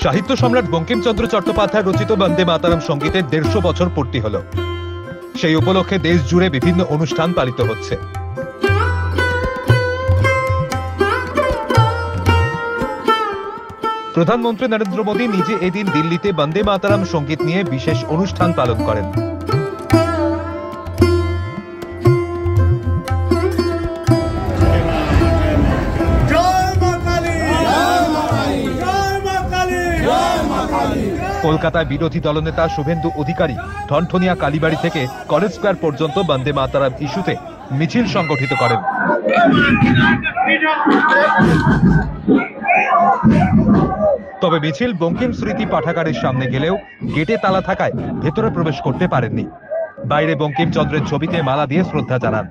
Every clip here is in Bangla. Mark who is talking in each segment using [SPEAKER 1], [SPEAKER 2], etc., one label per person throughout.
[SPEAKER 1] সাহিত্য সম্রাট বঙ্কিমচন্দ্র চট্টোপাধ্যায় রচিত বন্দে মাতরম সঙ্গীতের 150 বছর পূর্তি হলো। সেই উপলক্ষে দেশ জুড়ে বিভিন্ন অনুষ্ঠান পালিত হচ্ছে। প্রধানমন্ত্রী নরেন্দ্র মোদী নিজে এদিন দিল্লিতে বন্দে মাতরম সঙ্গীত নিয়ে বিশেষ অনুষ্ঠান পালন করেন। কলকাতায় বিরোধী দলনেতা শুভেন্দু অধিকারী ঠনঠনিয়া কালীবাড়ি থেকে কলেজ স্কয়ার পর্যন্ত বন্দে মাতরম ইস্যুতে মিছিল সংগঠিত করেন। তবে মিছিল বঙ্কিম স্মৃতি পাঠাগারের সামনে গেলেও গেটে তালা থাকায় ভেতরে প্রবেশ করতে পারেননি। বাইরে বঙ্কিমচন্দ্রের ছবিতে মালা দিয়ে শ্রদ্ধা জানান।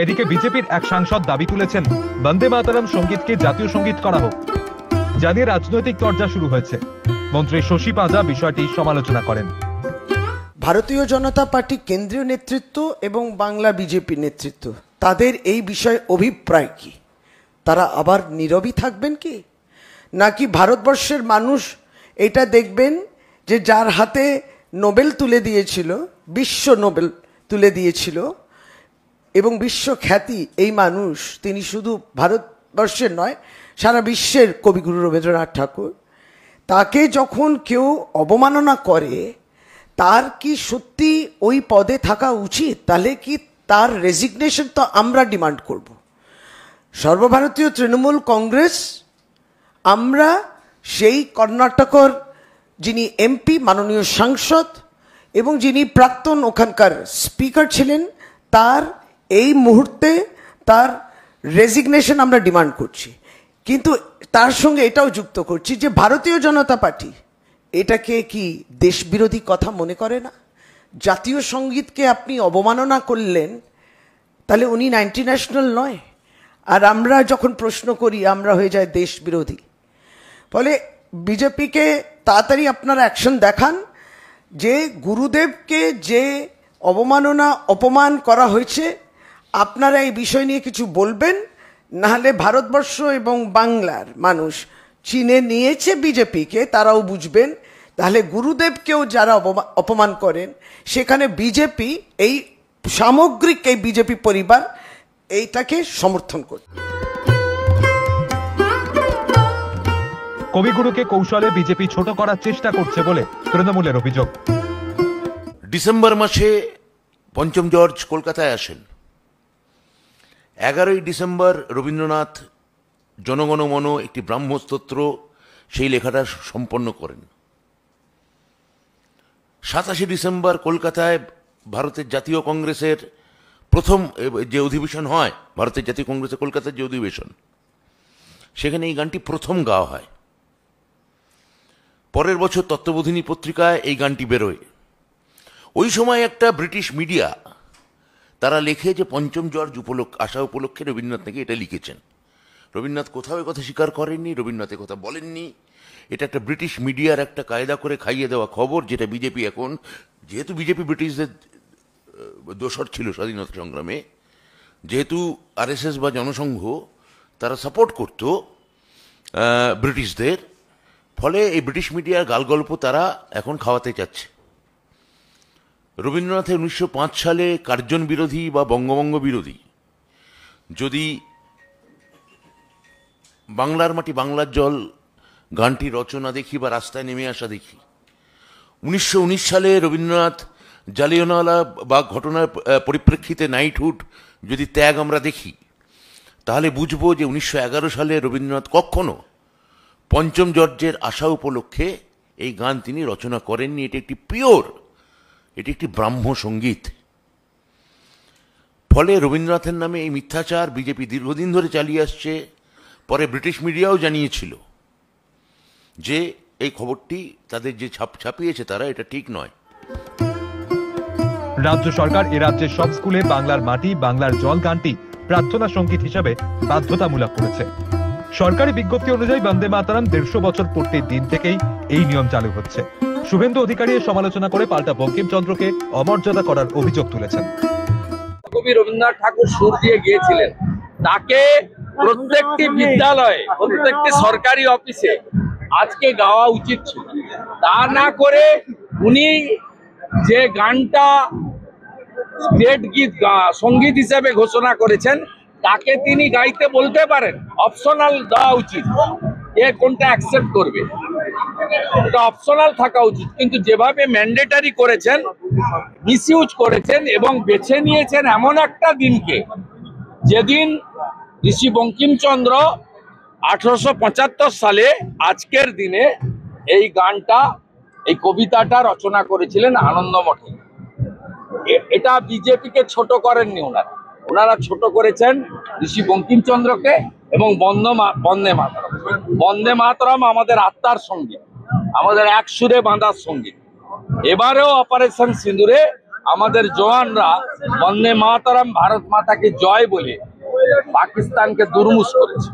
[SPEAKER 1] এদিকে বিজেপির এক সাংসদ দাবি তুলেছেন বন্দে মাতরম সঙ্গীতকে জাতীয় সঙ্গীত করা হোক। জানিয়ে রাজনৈতিক চর্চা শুরু হয়েছে। মন্ত্রী শশী পাঁজা বিষয়টি সমালোচনা করেন।
[SPEAKER 2] ভারতীয় জনতা পার্টি কেন্দ্রীয় নেতৃত্ব এবং বাংলা বিজেপি নেতৃত্ব তাদের এই বিষয়ে অভিপ্রায় কি? তারা আবার নীরবই থাকবেন কি, নাকি ভারতবর্ষের মানুষ এটা দেখবেন যে যার হাতে নোবেল তুলে দিয়েছিল, বিশ্ব নোবেল তুলে দিয়েছিল এবং বিশ্ব খ্যাতি এই মানুষ, তিনি শুধু ভারতবর্ষের নয় সারা বিশ্বের কবিগুরু রবীন্দ্রনাথ ঠাকুর, তাকে যখন কেউ অবমাননা করে তার কি সত্যি ওই পদে থাকা উচিত? তাহলে কি তার রেজিগনেশন তো আমরা ডিমান্ড করব। সর্বভারতীয় তৃণমূল কংগ্রেস, আমরা সেই কর্ণাটকের যিনি এমপি মাননীয় সাংসদ এবং যিনি প্রাক্তন ওখানকার স্পিকার ছিলেন, তার এই মুহূর্তে তার রেজিগনেশন আমরা ডিমান্ড করছি। কিন্তু তার সঙ্গে এটাও যুক্ত করছি যে ভারতীয় জনতা পার্টি এটাকে কি দেশবিরোধী কথা মনে করে না? জাতীয় সঙ্গীতকে আপনি অবমাননা করলেন, তাহলে উনি অ্যান্টি ন্যাশনাল নয়? আর আমরা যখন প্রশ্ন করি আমরা হয়ে যায় দেশ বিরোধী। ফলে বিজেপিকে তাড়াতাড়ি আপনারা অ্যাকশন দেখান যে গুরুদেবকে যে অপমান করা হয়েছে, আপনারা এই বিষয় নিয়ে কিছু বলবেন, নাহলে ভারতবর্ষ এবং বাংলার মানুষ চিনে নিয়েছে বিজেপিকে, তারাও বুঝবেন। তাহলে গুরুদেবকেও যারা অপমান করেন, সেখানে বিজেপি এই সামগ্রিক এই বিজেপি পরিবার এইটাকে সমর্থন করে।
[SPEAKER 1] কবিগুরুকে কৌশলে বিজেপি ছোট করার চেষ্টা করছে বলে তৃণমূলের অভিযোগ।
[SPEAKER 3] ডিসেম্বর মাসে পঞ্চম জর্জ কলকাতায় আসেন। 11ই ডিসেম্বর রবীন্দ্রনাথ জনগণ মন একটি ব্রাহ্মস্তোত্র সেই লেখাটা সম্পন্ন করেন। 27শে ডিসেম্বর কলকাতায় ভারতের জাতীয় কংগ্রেসের প্রথম যে অধিবেশন হয়, ভারতের জাতীয় কংগ্রেসের কলকাতার যে অধিবেশন, সেখানে এই গানটি প্রথম গাওয়া হয়। পরের বছর তত্ত্ববোধিনী পত্রিকায় এই গানটি বেরোয়। ওই সময় একটা ব্রিটিশ মিডিয়া তারা লেখে যে পঞ্চম জর্জ আসা উপলক্ষে রবীন্দ্রনাথ নাকি এটা লিখেছেন। রবীন্দ্রনাথ কোথাও এ কথা স্বীকার করেননি, রবীন্দ্রনাথ কথা বলেননি। এটা একটা ব্রিটিশ মিডিয়ার একটা কায়দা করে খাইয়ে দেওয়া খবর, যেটা বিজেপি এখন, যেহেতু বিজেপি ব্রিটিশদের দোসর ছিল স্বাধীনতা সংগ্রামে, যেহেতু আরএসএস বা জনসংঘ তারা সাপোর্ট করত ব্রিটিশদের, ফলে এই ব্রিটিশ মিডিয়ার গালগল্প তারা এখন খাওয়াতে চাচ্ছে। রবীন্দ্রনাথের 1905 সালে কার্জন বিরোধী বা বঙ্গভঙ্গ বিরোধী যদি বাংলার মাটি বাংলার জল গানটি রচনা দেখি বা রাস্তায় নেমে আসা দেখি, 1919 সালে রবীন্দ্রনাথ জালিয়ানওয়ালা বা ঘটনার পরিপ্রেক্ষিতে নাইটহুড যদি ত্যাগ আমরা দেখি, তাহলে বুঝবো যে 1911 সালে রবীন্দ্রনাথ কখনো পঞ্চম জর্জের আসা উপলক্ষে এই গান তিনি রচনা করেননি। এটি একটি পিওর, এটি একটি ব্রাহ্ম সঙ্গীত। ফলে রবীন্দ্রনাথের নামে এই মিথ্যাচার বিজেপি দীর্ঘদিন ধরে চালিয়ে আসছে। পরে ব্রিটিশ মিডিয়াও জানিয়েছিল যে এই খবরটি তাদের যে ছাপিয়েছে তারা, এটা ঠিক নয়।
[SPEAKER 1] রাজ্য সরকার এ রাজ্যের সব স্কুলে বাংলার মাটি বাংলার জল গানটি প্রার্থনা সঙ্গীত হিসাবে বাধ্যতামূলক করেছে। সরকারি বিজ্ঞপ্তি অনুযায়ী বন্দে মাতরম 150 বছর পূর্তির দিন থেকেই এই নিয়ম চালু হচ্ছে। শুভেন্দু অধিকারী সমালোচনা করে পাল্টা বঙ্কিমচন্দ্রকে অমর্যাদা করার অভিযোগ তুলেছেন।
[SPEAKER 4] কবি রবীন্দ্রনাথ ঠাকুর সুর দিয়ে গিয়েছিলেন, তাকে প্রত্যেকটি বিদ্যালয়ে, প্রত্যেকটি সরকারি অফিসে আজকে গাওয়া উচিত ছিল। তা না করে উনি যে গানটা স্টেট গীত সঙ্গীত হিসেবে ঘোষণা করেছেন তাকে তিনি গাইতে বলতে পারেন, অপশনাল দেওয়া উচিত, এ কোনটা অ্যাকসেপ্ট করবে, এটা অপশনাল থাকা উচিত। কিন্তু যেভাবে ম্যান্ডেটারি করেছেন, মিসইউজ করেছেন এবং বেছে নিয়েছেন এমন একটা দিনকে যেদিন ঋষি বঙ্কিমচন্দ্র 1875 সালে আজকের দিনে এই গানটা, এই কবিতাটা রচনা করেছিলেন আনন্দমঠে। এটা বিজেপিকে ছোট করেননি ওনারা, ওনারা ছোট করেছেন ঋষি বঙ্কিমচন্দ্রকে এবং বন্দে মাতরম। বন্দে মাতরম আমাদের আত্মার সঙ্গীত, আমাদের এক সুরে বাঁধার সঙ্গীত। এবারেও অপারেশন সিঁদুরে আমাদের জওয়ানরা বন্দে মাতরম ভারত মাতাকে জয় বলে পাকিস্তানকে দুর্মুষ করেছে।